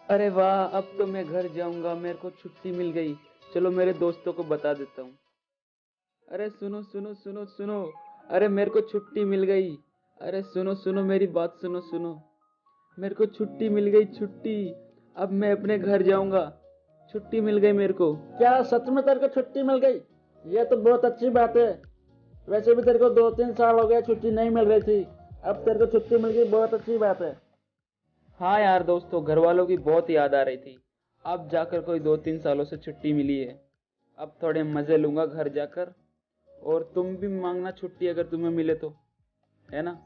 अरे वाह, अब तो मैं घर जाऊंगा, मेरे को छुट्टी मिल गई। चलो मेरे दोस्तों को बता देता हूँ। अरे सुनो सुनो सुनो सुनो, अरे मेरे को छुट्टी मिल गई। अरे सुनो सुनो, मेरी बात सुनो सुनो, मेरे को छुट्टी मिल गई, छुट्टी। अब मैं अपने घर जाऊंगा, छुट्टी मिल गई मेरे को। क्या सच में तेरे को छुट्टी मिल गई? ये तो बहुत अच्छी बात है। वैसे भी तेरे को 2-3 साल हो गए छुट्टी नहीं मिल रही थी। अब तेरे को छुट्टी मिल गई, बहुत अच्छी बात है। हाँ यार दोस्तों, घर वालों की बहुत याद आ रही थी। अब जाकर कोई 2-3 सालों से छुट्टी मिली है। अब थोड़े मजे लूंगा घर जाकर। और तुम भी मांगना छुट्टी अगर तुम्हें मिले तो, है ना?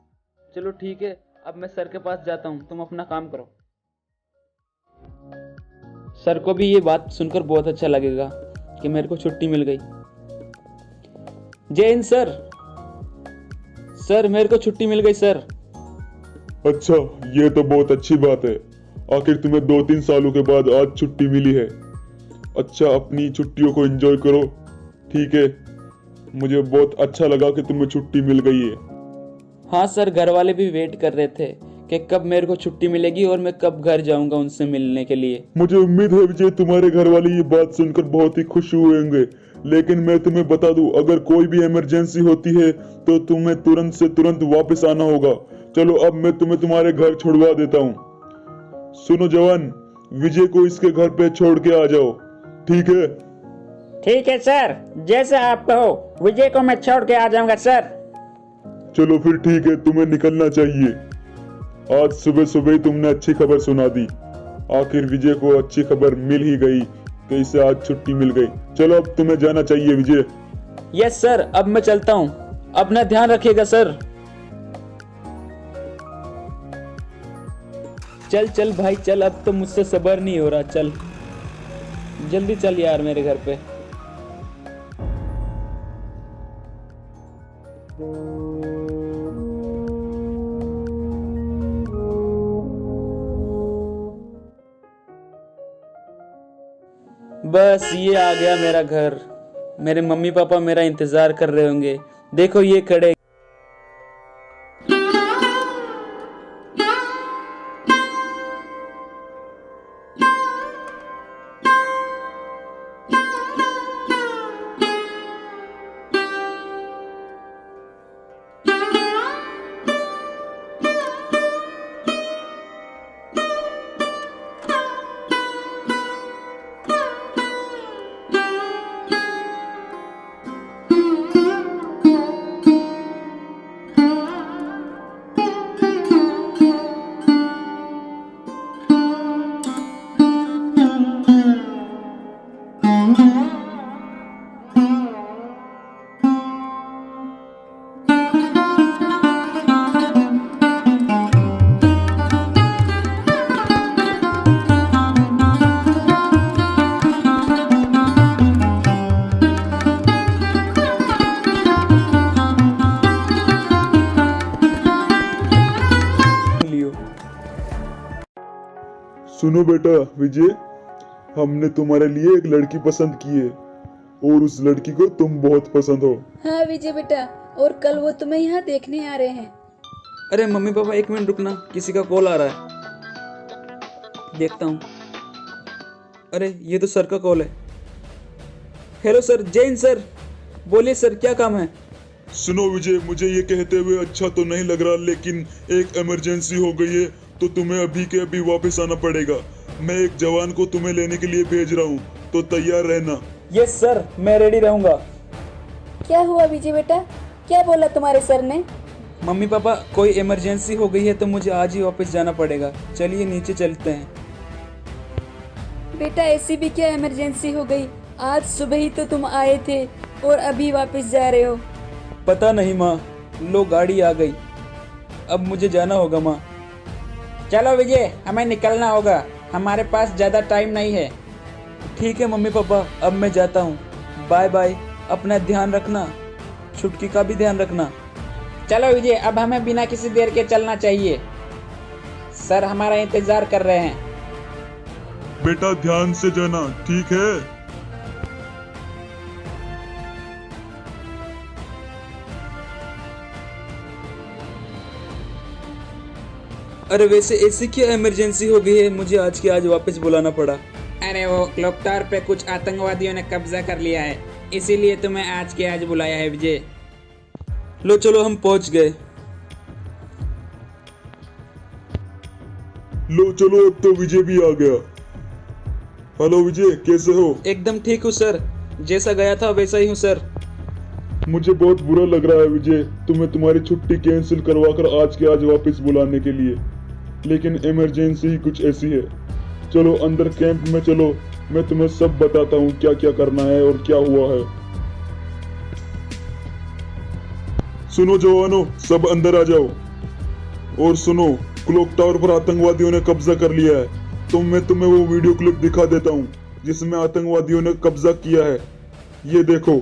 चलो ठीक है, अब मैं सर के पास जाता हूँ, तुम अपना काम करो। सर को भी ये बात सुनकर बहुत अच्छा लगेगा कि मेरे को छुट्टी मिल गई। जय हिंद सर। सर मेरे को छुट्टी मिल गई सर। अच्छा, ये तो बहुत अच्छी बात है। आखिर तुम्हें 2-3 सालों के बाद आज छुट्टी मिली है। अच्छा, अपनी छुट्टियों को एंजॉय करो। ठीक है, मुझे बहुत अच्छा लगा कि तुम्हें छुट्टी मिल गई है। हाँ सर, घर वाले भी वेट कर रहे थे कि कब मेरे को छुट्टी मिलेगी और मैं कब घर जाऊंगा उनसे मिलने के लिए। मुझे उम्मीद है विजय, तुम्हारे घर वाले ये बात सुनकर बहुत ही खुश हुए होंगे। लेकिन मैं तुम्हें बता दूं, अगर कोई भी इमरजेंसी होती है तो तुम्हें तुरंत से तुरंत वापस आना होगा। चलो अब मैं तुम्हें तुम्हारे घर छुड़वा देता हूँ। सुनो जवान, विजय को इसके घर पे छोड़ के आ जाओ। ठीक है? ठीक है सर, जैसे आप कहो। विजय को मैं छोड़ के आ जाऊंगा सर। चलो फिर ठीक है, तुम्हें निकलना चाहिए। आज सुबह सुबह ही तुमने अच्छी खबर सुना दी। आखिर विजय को अच्छी खबर मिल ही गई कि इसे आज छुट्टी मिल गई। चलो अब तुम्हें जाना चाहिए विजय। यस सर, अब मैं चलता हूँ। अपना ध्यान रखिएगा सर। चल चल भाई चल, अब तो मुझसे सब्र नहीं हो रहा। चल जल्दी चल यार मेरे घर पे। बस ये आ गया मेरा घर। मेरे मम्मी पापा मेरा इंतजार कर रहे होंगे। देखो ये खड़े। लियो। सुनो बेटा विजय, हमने तुम्हारे लिए एक लड़की पसंद की है और उस लड़की को तुम बहुत पसंद हो। हाँ विजय बेटा, और कल वो तुम्हें यहाँ देखने आ रहे हैं। अरे मम्मी पापा एक मिनट रुकना, किसी का कॉल आ रहा है, देखता हूँ। अरे ये तो सर का कॉल है। हेलो सर, जय हिंद सर। बोलिए सर, क्या काम है? सुनो विजय, मुझे ये कहते हुए अच्छा तो नहीं लग रहा, लेकिन एक इमरजेंसी हो गई है तो तुम्हें अभी के अभी वापस आना पड़ेगा। मैं एक जवान को तुम्हें लेने के लिए भेज रहा हूँ, तो तैयार रहना। यस सर, मैं रेडी रहूँगा। क्या हुआ विजय बेटा, क्या बोला तुम्हारे सर ने? मम्मी पापा, कोई इमरजेंसी हो गई है तो मुझे आज ही वापस जाना पड़ेगा। चलिए नीचे चलते हैं। बेटा ऐसी भी क्या इमरजेंसी हो गई? आज सुबह ही तो तुम आए थे और अभी वापस जा रहे हो। पता नहीं माँ, लो गाड़ी आ गई, अब मुझे जाना होगा माँ। चलो विजय, हमें निकलना होगा, हमारे पास ज्यादा टाइम नहीं है। ठीक है मम्मी पापा, अब मैं जाता हूँ। बाय बाय, अपना ध्यान रखना, छुटकी का भी ध्यान रखना। चलो विजय, अब हमें बिना किसी देर के चलना चाहिए। सर हमारा इंतजार कर रहे हैं। बेटा ध्यान से जाना, ठीक है? अरे वैसे ऐसी क्या इमरजेंसी हो गई है, मुझे आज के आज वापस बुलाना पड़ा? अरे वो क्लॉक टावर पे कुछ आतंकवादियों ने कब्जा कर लिया है, इसीलिए तुम्हें आज के आज बुलाया है विजय। लो चलो हम पहुंच गए। लो चलो, अब तो विजय भी आ गया। हेलो विजय, कैसे हो? एकदम ठीक हूँ सर, जैसा गया था वैसा ही हूँ सर। मुझे बहुत बुरा लग रहा है विजय, तुम्हें तुम्हारी छुट्टी कैंसिल करवाकर आज के आज वापस बुलाने के लिए, लेकिन इमरजेंसी ही कुछ ऐसी है। चलो अंदर कैंप में चलो, मैं तुम्हें सब बताता हूँ क्या क्या करना है और क्या हुआ है। सुनो जवानों, सब अंदर आ जाओ। और सुनो, क्लॉक टावर पर आतंकवादियों ने कब्जा कर लिया है, तो मैं तुम्हें वो वीडियो क्लिप दिखा देता हूँ जिसमें आतंकवादियों ने कब्जा किया है। ये देखो।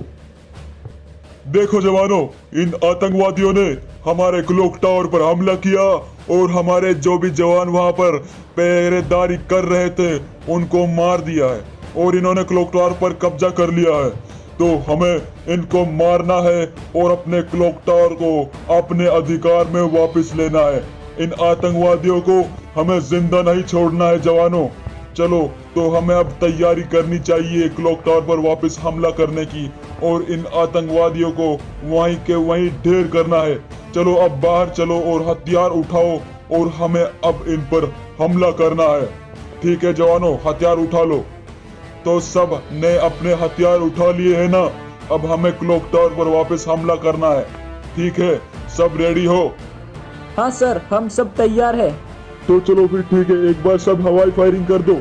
देखो जवानों, इन आतंकवादियों ने हमारे क्लॉक टावर पर हमला किया और हमारे जो भी जवान वहां पर पहरेदारी कर रहे थे उनको मार दिया है, और इन्होंने क्लॉक टावर पर कब्जा कर लिया है। तो हमें इनको मारना है और अपने क्लॉक टावर को अपने अधिकार में वापस लेना है। इन आतंकवादियों को हमें जिंदा नहीं छोड़ना है जवानों। चलो, तो हमें अब तैयारी करनी चाहिए क्लॉक टावर पर वापस हमला करने की, और इन आतंकवादियों को वहीं के वहीं ढेर करना है। चलो अब बाहर चलो और हथियार उठाओ, और हमें अब इन पर हमला करना है। ठीक है जवानों, हथियार उठा लो। तो सब ने अपने हथियार उठा लिए है ना? अब हमें क्लॉक टावर पर वापस हमला करना है। ठीक है, सब रेडी हो? हाँ सर, हम सब तैयार है। तो चलो फिर ठीक है, एक बार सब हवाई फायरिंग कर दो।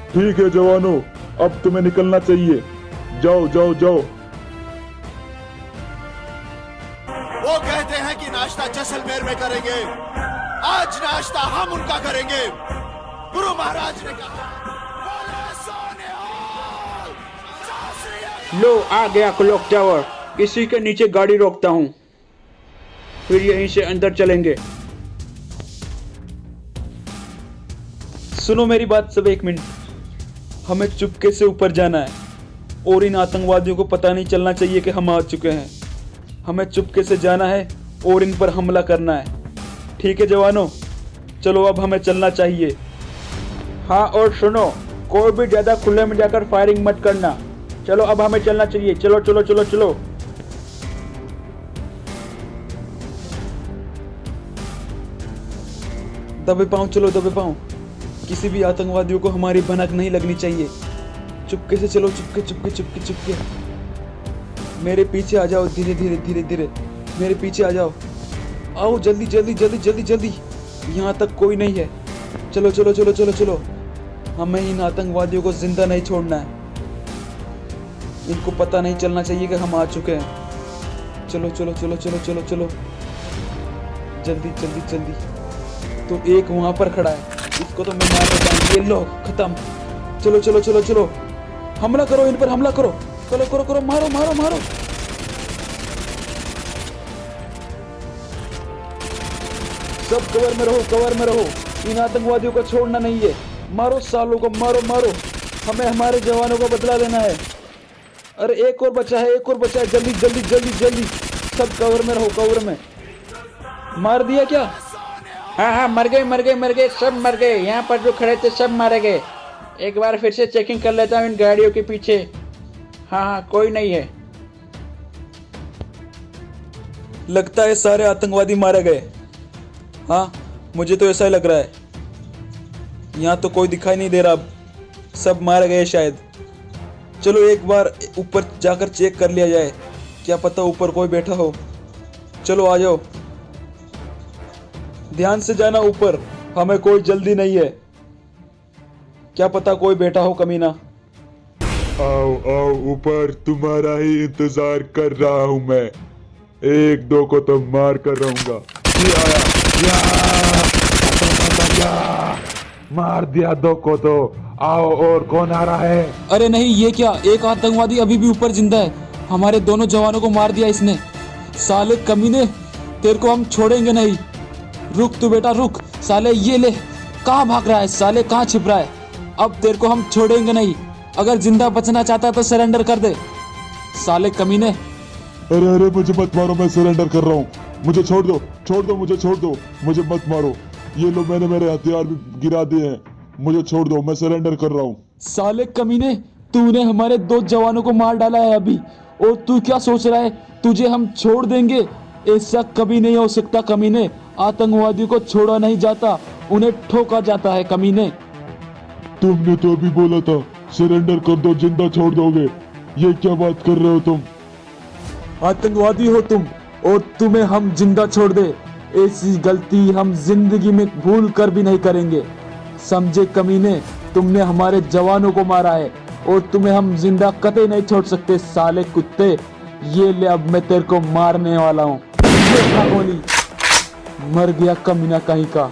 ठीक है जवानों, अब तुम्हें निकलना चाहिए। जाओ जाओ जाओ। वो कहते हैं कि नाश्ता जैसलमेर में करेंगे, आज नाश्ता हम उनका करेंगे। गुरु महाराज ने कहा, बोले सोनिहाल, सासरिया। लो आ गया क्लॉक टावर, इसी के नीचे गाड़ी रोकता हूँ, फिर यहीं से अंदर चलेंगे। सुनो मेरी बात सब, एक मिनट। हमें चुपके से ऊपर जाना है और इन आतंकवादियों को पता नहीं चलना चाहिए कि हम आ चुके हैं। हमें चुपके से जाना है और इन पर हमला करना है। ठीक है जवानों, चलो अब हमें चलना चाहिए। हाँ, और सुनो, कोई भी ज्यादा खुले में जाकर फायरिंग मत करना। चलो अब हमें चलना चाहिए। चलो चलो चलो चलो। दबे पाँव, चलो दबे पाँव। किसी भी आतंकवादियों को हमारी भनक नहीं लगनी चाहिए। चुपके से चलो, चुपके चुपके चुपके चुपके। मेरे पीछे आ जाओ, धीरे धीरे धीरे धीरे मेरे पीछे आ जाओ। आओ जल्दी जल्दी जल्दी जल्दी जल्दी, यहाँ तक कोई नहीं है। चलो चलो चलो चलो चलो, हमें इन आतंकवादियों को जिंदा नहीं छोड़ना है। इनको पता नहीं चलना चाहिए कि हम आ चुके हैं। चलो चलो चलो चलो चलो चलो, जल्दी जल्दी जल्दी। तो एक वहां पर खड़ा है, इसको तो मैं मार देता हूँ। ये लो, खत्म। चलो चलो चलो चलो, हमला करो, इन पर हमला करो। करो करो करो, मारो मारो मारो। सब कवर में रहो, कवर में रहो। इन आतंकवादियों को छोड़ना नहीं है। मारो सालों को, मारो मारो। हमें हमारे जवानों को बदला देना है। अरे एक और बचा है, एक और बचा है। जल्दी जल्दी जल्दी जल्दी, सब कवर में रहो, कवर में। मार दिया क्या? हाँ हाँ, मर गए मर गए मर गए, सब मर गए। यहाँ पर जो खड़े थे सब मारे गए। एक बार फिर से चेकिंग कर लेता हूँ इन गाड़ियों के पीछे। हाँ हाँ, कोई नहीं है। लगता है सारे आतंकवादी मारे गए। हाँ, मुझे तो ऐसा ही लग रहा है। यहाँ तो कोई दिखाई नहीं दे रहा, अब सब मारे गए शायद। चलो एक बार ऊपर जाकर चेक कर लिया जाए, क्या पता ऊपर कोई बैठा हो। चलो आ जाओ, ध्यान से जाना ऊपर, हमें कोई जल्दी नहीं है। क्या पता कोई बैठा हो कमीना। आओ आओ ऊपर, तुम्हारा ही इंतजार कर रहा हूँ मैं। एक दो को तो मार कर रहूंगा। ये आया, या, मार दिया दो को तो। आओ, और कौन आ रहा है? अरे नहीं, ये क्या, एक आतंकवादी अभी भी ऊपर जिंदा है। हमारे दोनों जवानों को मार दिया इसने। साले कमीने, तेरे को हम छोड़ेंगे नहीं। रुक तू बेटा रुक। साले ये ले, कहाँ भाग रहा है साले, कहाँ छिप रहा है? अब तेरे को हम छोड़ेंगे नहीं। अगर जिंदा बचना चाहता है तो सरेंडर कर दे साले कमीने। अरे अरे, मुझे मत मारो, मैं सरेंडर कर रहा हूँ। मुझे छोड़ दो, मुझे छोड़ दो, मुझे मत मारो। ये लो, मैंने मेरे हथियार भी गिरा दिए हैं, मुझे छोड़ दो, मैं सरेंडर कर रहा हूँ। साले कमीने, तूने हमारे 2 जवानों को मार डाला है अभी, और तू क्या सोच रहा है तुझे हम छोड़ देंगे? ऐसा कभी नहीं हो सकता कमीने। आतंकवादियों को छोड़ा नहीं जाता, उन्हें ठोका जाता है कमीने। तुमने तो अभी बोला था सरेंडर कर दो, जिंदा छोड़ दोगे। ये क्या बात कर रहे हो तुम? आतंकवादी हो तुम, और तुम्हें हम जिंदा छोड़ दे, ऐसी गलती हम जिंदगी में भूल कर भी नहीं करेंगे, समझे कमीने? तुमने हमारे जवानों को मारा है और तुम्हें हम जिंदा कतई नहीं छोड़ सकते साले कुत्ते। ये ले, अब मैं तेरे को मारने वाला हूँ। गोली मर गया कमीना कहीं का।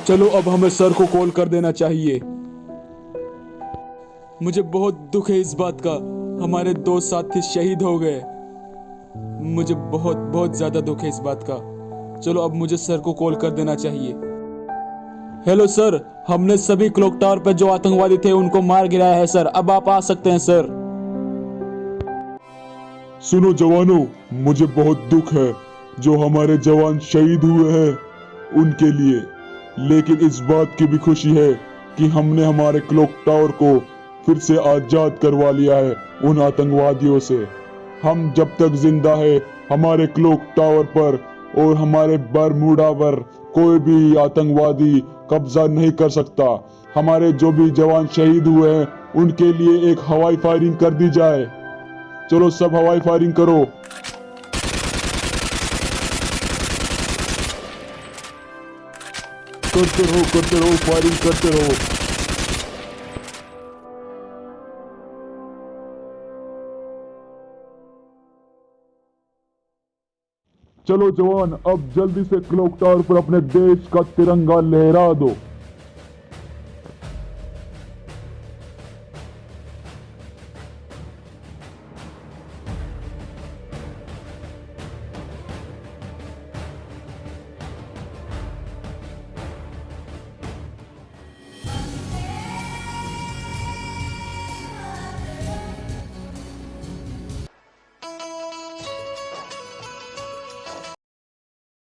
चलो अब हमें सर को कॉल कर देना चाहिए। मुझे बहुत दुख है इस बात का, हमारे 2 साथी शहीद हो गए। मुझे बहुत बहुत ज्यादा दुख है इस बात का। चलो अब मुझे सर को कॉल कर देना चाहिए। हेलो सर, हमने सभी क्लॉक टावर पर जो आतंकवादी थे उनको मार गिराया है सर, अब आप आ सकते हैं सर। सुनो जवानों, मुझे बहुत दुख है जो हमारे जवान शहीद हुए हैं उनके लिए, लेकिन इस बात की भी खुशी है कि हमने हमारे क्लॉक टावर को फिर से आजाद करवा लिया है उन आतंकवादियों से। हम जब तक जिंदा है, हमारे क्लॉक टावर पर और हमारे बरमूडा पर कोई भी आतंकवादी कब्जा नहीं कर सकता। हमारे जो भी जवान शहीद हुए हैं उनके लिए एक हवाई फायरिंग कर दी जाए। चलो सब हवाई फायरिंग करो। करते रहो, फायरिंग करते रहो। चलो जवान, अब जल्दी से क्लॉक टावर पर अपने देश का तिरंगा लहरा दो।